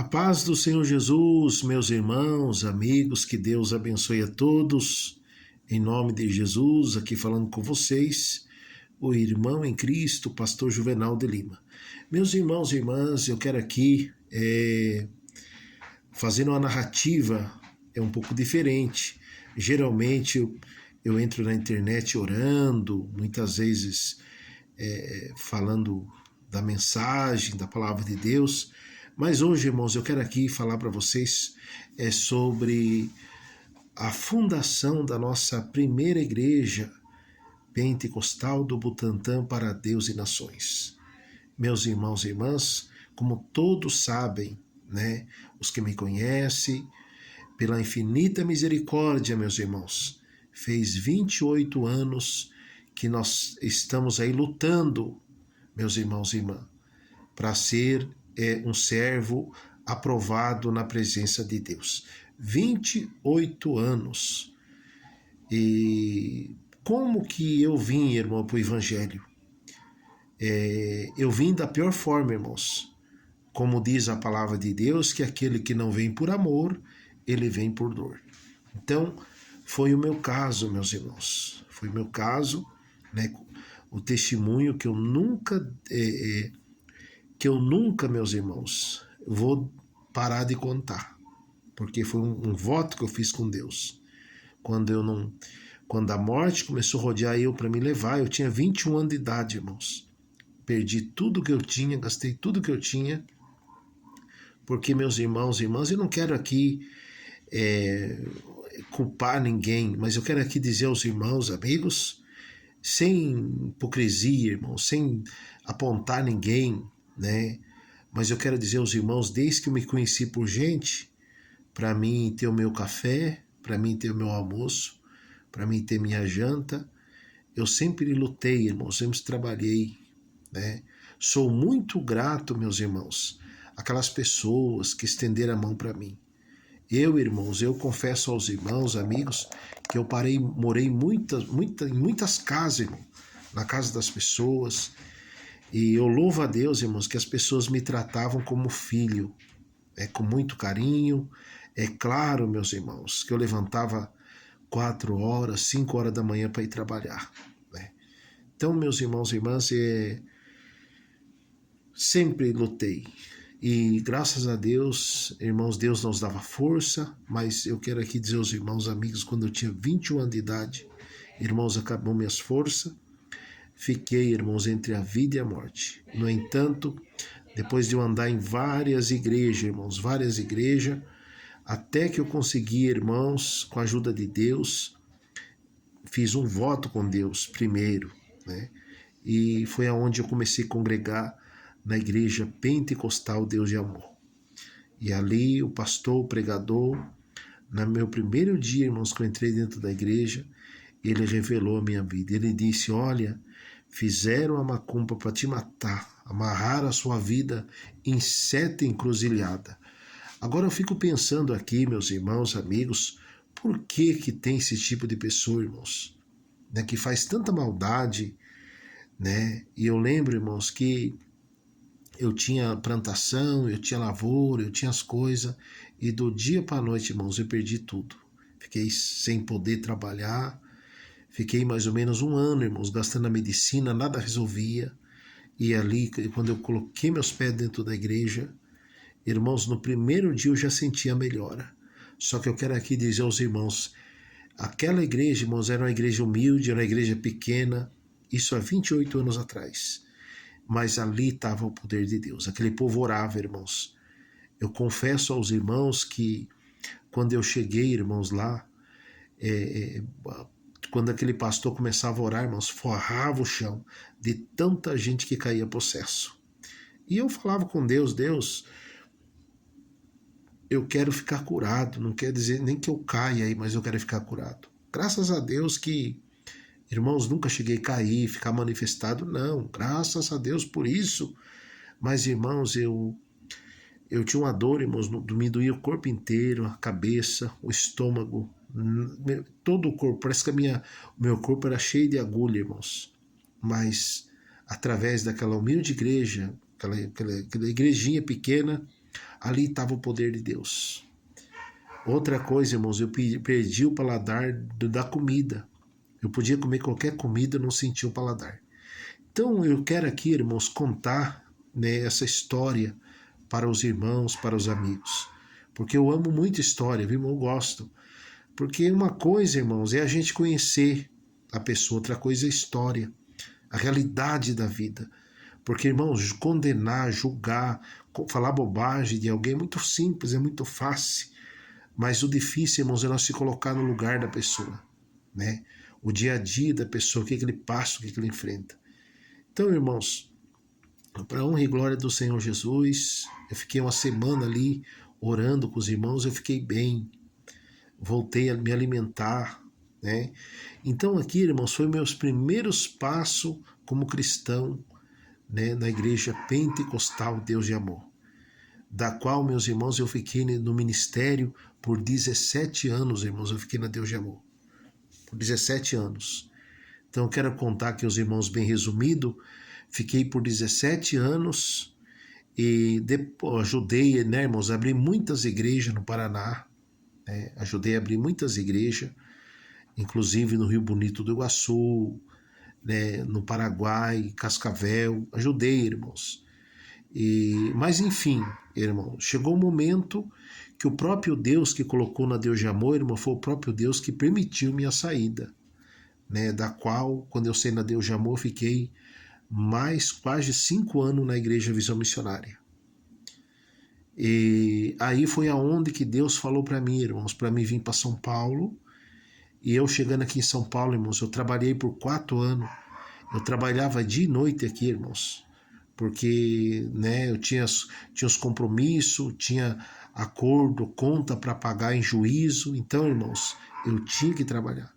paz do Senhor Jesus, meus irmãos, amigos, que Deus abençoe a todos. Em nome de Jesus, aqui falando com vocês, o irmão em Cristo, pastor Juvenal de Lima. Meus irmãos e irmãs, eu quero aqui fazendo uma narrativa um pouco diferente. Geralmente eu entro na internet orando, muitas vezes falando da mensagem, da palavra de Deus. Mas hoje, irmãos, eu quero aqui falar para vocês sobre a fundação da nossa primeira igreja pentecostal do Butantã para Deus e Nações. Meus irmãos e irmãs, como todos sabem, né, os que me conhecem, pela infinita misericórdia, meus irmãos, fez 28 anos que nós estamos aí lutando, meus irmãos e irmãs, para ser um servo aprovado na presença de Deus. 28 anos. E como que eu vim, irmão, para o Evangelho? Eu vim da pior forma, irmãos. Como diz a palavra de Deus, que aquele que não vem por amor, ele vem por dor. Então, foi o meu caso, meus irmãos. Foi o meu caso, né? O testemunho que eu nunca, meus irmãos, vou parar de contar, porque foi um voto que eu fiz com Deus. Quando a morte começou a rodear eu para me levar, eu tinha 21 anos de idade, irmãos. Perdi tudo que eu tinha, gastei tudo que eu tinha, porque, meus irmãos e irmãs, eu não quero aqui culpar ninguém, mas eu quero aqui dizer aos irmãos, amigos, sem hipocrisia, irmãos, sem apontar ninguém, né? Mas eu quero dizer aos irmãos, desde que eu me conheci por gente, para mim ter o meu café, para mim ter o meu almoço, para mim ter minha janta, eu sempre lutei, irmãos, sempre trabalhei, né? Sou muito grato, meus irmãos, aquelas pessoas que estenderam a mão para mim. Irmãos, eu confesso aos irmãos, amigos, que eu morei em muitas casas, irmão, na casa das pessoas. E eu louvo a Deus, irmãos, que as pessoas me tratavam como filho, com muito carinho. É claro, meus irmãos, que eu levantava 4 horas, 5 horas da manhã para ir trabalhar, né? Então, meus irmãos e irmãs, sempre lutei. E graças a Deus, irmãos, Deus nos dava força, mas eu quero aqui dizer aos irmãos, amigos, quando eu tinha 21 anos de idade, irmãos, acabou minhas forças. Fiquei, irmãos, entre a vida e a morte. No entanto, depois de eu andar em várias igrejas, irmãos, várias igrejas, até que eu consegui, irmãos, com a ajuda de Deus, fiz um voto com Deus primeiro, né? E foi aonde eu comecei a congregar na igreja pentecostal Deus de Amor. E ali o pastor, o pregador, no meu primeiro dia, irmãos, que eu entrei dentro da igreja, ele revelou a minha vida. Ele disse, olha, fizeram a macumba para te matar, amarraram a sua vida em 7 encruzilhadas. Agora eu fico pensando aqui, meus irmãos, amigos, por que tem esse tipo de pessoa, irmãos, né, que faz tanta maldade, né? E eu lembro, irmãos, que eu tinha plantação, eu tinha lavoura, eu tinha as coisas, e do dia para a noite, irmãos, eu perdi tudo. Fiquei sem poder trabalhar, fiquei mais ou menos 1 ano, irmãos, gastando a medicina, nada resolvia. E ali, quando eu coloquei meus pés dentro da igreja, irmãos, no primeiro dia eu já sentia a melhora. Só que eu quero aqui dizer aos irmãos, aquela igreja, irmãos, era uma igreja humilde, era uma igreja pequena, isso há 28 anos atrás. Mas ali estava o poder de Deus, aquele povo orava, irmãos. Eu confesso aos irmãos que quando eu cheguei, irmãos, lá, quando aquele pastor começava a orar, irmãos, forrava o chão de tanta gente que caía possesso. E eu falava com Deus, Deus, eu quero ficar curado, não quer dizer nem que eu caia aí, mas eu quero ficar curado. Graças a Deus que, irmãos, nunca cheguei a cair, ficar manifestado, não, graças a Deus por isso. Mas, irmãos, eu tinha uma dor, irmãos, me doía o corpo inteiro, a cabeça, o estômago, todo o corpo, parece que o meu corpo era cheio de agulha, irmãos. Mas, através daquela humilde igreja, aquela igrejinha pequena, ali estava o poder de Deus. Outra coisa, irmãos, eu perdi o paladar da comida. Eu podia comer qualquer comida e não sentia o paladar. Então eu quero aqui, irmãos, contar, né, essa história para os irmãos, para os amigos. Porque eu amo muito história, viu? Eu gosto. Porque uma coisa, irmãos, é a gente conhecer a pessoa, outra coisa é a história, a realidade da vida. Porque, irmãos, condenar, julgar, falar bobagem de alguém é muito simples, é muito fácil. Mas o difícil, irmãos, é nós se colocar no lugar da pessoa, né? O dia a dia da pessoa, o que ele passa, o que ele enfrenta. Então, irmãos, para a honra e glória do Senhor Jesus, eu fiquei uma semana ali orando com os irmãos, eu fiquei bem, voltei a me alimentar, né? Então aqui, irmãos, foi meus primeiros passos como cristão, né, na igreja pentecostal Deus de Amor, da qual, meus irmãos, eu fiquei no ministério por 17 anos, irmãos, eu fiquei na Deus de Amor, por 17 anos. Então eu quero contar aqui os irmãos bem resumido, fiquei por 17 anos e depois ajudei, né, irmãos, a abrir muitas igrejas no Paraná, né, ajudei a abrir muitas igrejas, inclusive no Rio Bonito do Iguaçu, né, no Paraguai, Cascavel, ajudei, irmãos. Mas enfim, irmão, chegou um momento que o próprio Deus que colocou na Deus de Amor, irmão, foi o próprio Deus que permitiu minha saída, né, da qual, quando eu saí na Deus de Amor, fiquei mais quase 5 anos na Igreja Visão Missionária. E aí foi aonde que Deus falou para mim, irmãos, para mim vir para São Paulo. E eu chegando aqui em São Paulo, irmãos, eu trabalhei por 4 anos. Eu trabalhava dia e noite aqui, irmãos, porque, né, eu tinha os compromissos, tinha acordo, conta para pagar em juízo. Então, irmãos, eu tinha que trabalhar.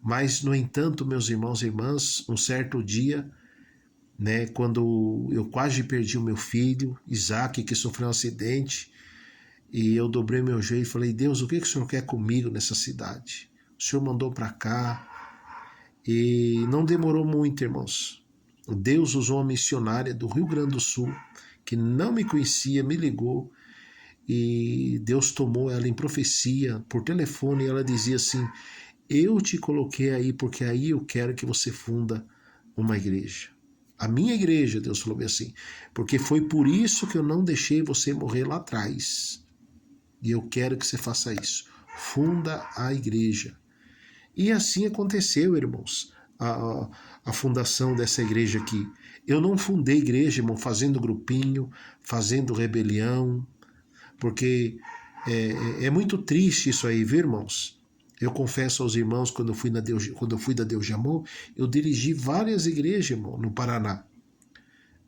Mas, no entanto, meus irmãos e irmãs, um certo dia, né, quando eu quase perdi o meu filho, Isaac, que sofreu um acidente, e eu dobrei meu joelho e falei: Deus, o que o Senhor quer comigo nessa cidade? O Senhor mandou para cá. E não demorou muito, irmãos. Deus usou uma missionária do Rio Grande do Sul, que não me conhecia, me ligou, e Deus tomou ela em profecia por telefone, e ela dizia assim: eu te coloquei aí porque aí eu quero que você funda uma igreja. A minha igreja, Deus falou bem assim, porque foi por isso que eu não deixei você morrer lá atrás. E eu quero que você faça isso. Funda a igreja. E assim aconteceu, irmãos, a fundação dessa igreja aqui. Eu não fundei igreja, irmão, fazendo grupinho, fazendo rebelião, porque é muito triste isso aí, viu, irmãos? Eu confesso aos irmãos, quando eu fui da Deus de Amor, eu dirigi várias igrejas, irmão, no Paraná.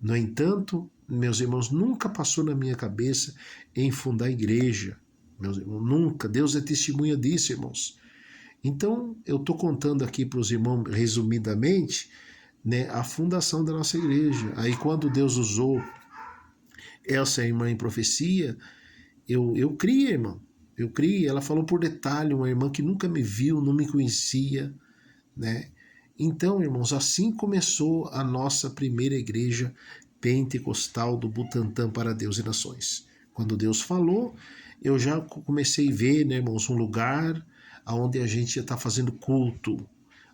No entanto, meus irmãos, nunca passou na minha cabeça em fundar igreja. Meus irmãos, nunca. Deus é testemunha disso, irmãos. Então, eu estou contando aqui para os irmãos, resumidamente, né, a fundação da nossa igreja. Aí, quando Deus usou essa irmã em profecia, eu criei, irmão. Eu criei. Ela falou por detalhe, uma irmã que nunca me viu, não me conhecia, né? Então, irmãos, assim começou a nossa primeira igreja pentecostal do Butantã para Deus e Nações. Quando Deus falou, eu já comecei a ver, né, irmãos, um lugar onde a gente já está fazendo culto.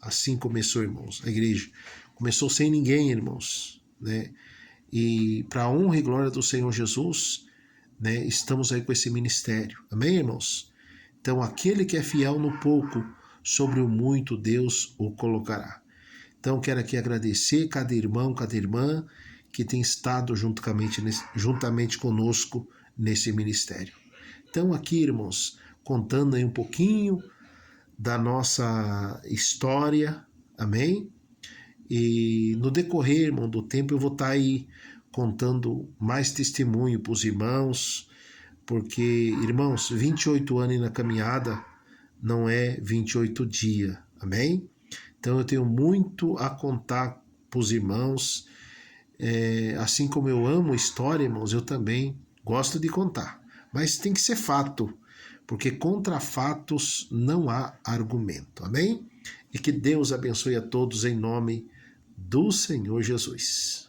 Assim começou, irmãos, a igreja. Começou sem ninguém, irmãos, né? E para a honra e glória do Senhor Jesus, né, estamos aí com esse ministério. Amém, irmãos? Então, aquele que é fiel no pouco, sobre o muito Deus o colocará. Então, quero aqui agradecer cada irmão, cada irmã que tem estado juntamente conosco nesse ministério. Então, aqui, irmãos, contando aí um pouquinho da nossa história, amém? E no decorrer, irmão, do tempo eu vou estar aí contando mais testemunho para os irmãos, porque, irmãos, 28 anos na caminhada não é 28 dias, amém? Então eu tenho muito a contar para os irmãos, assim como eu amo história, irmãos, eu também gosto de contar, mas tem que ser fato, porque contra fatos não há argumento, amém? E que Deus abençoe a todos em nome do Senhor Jesus.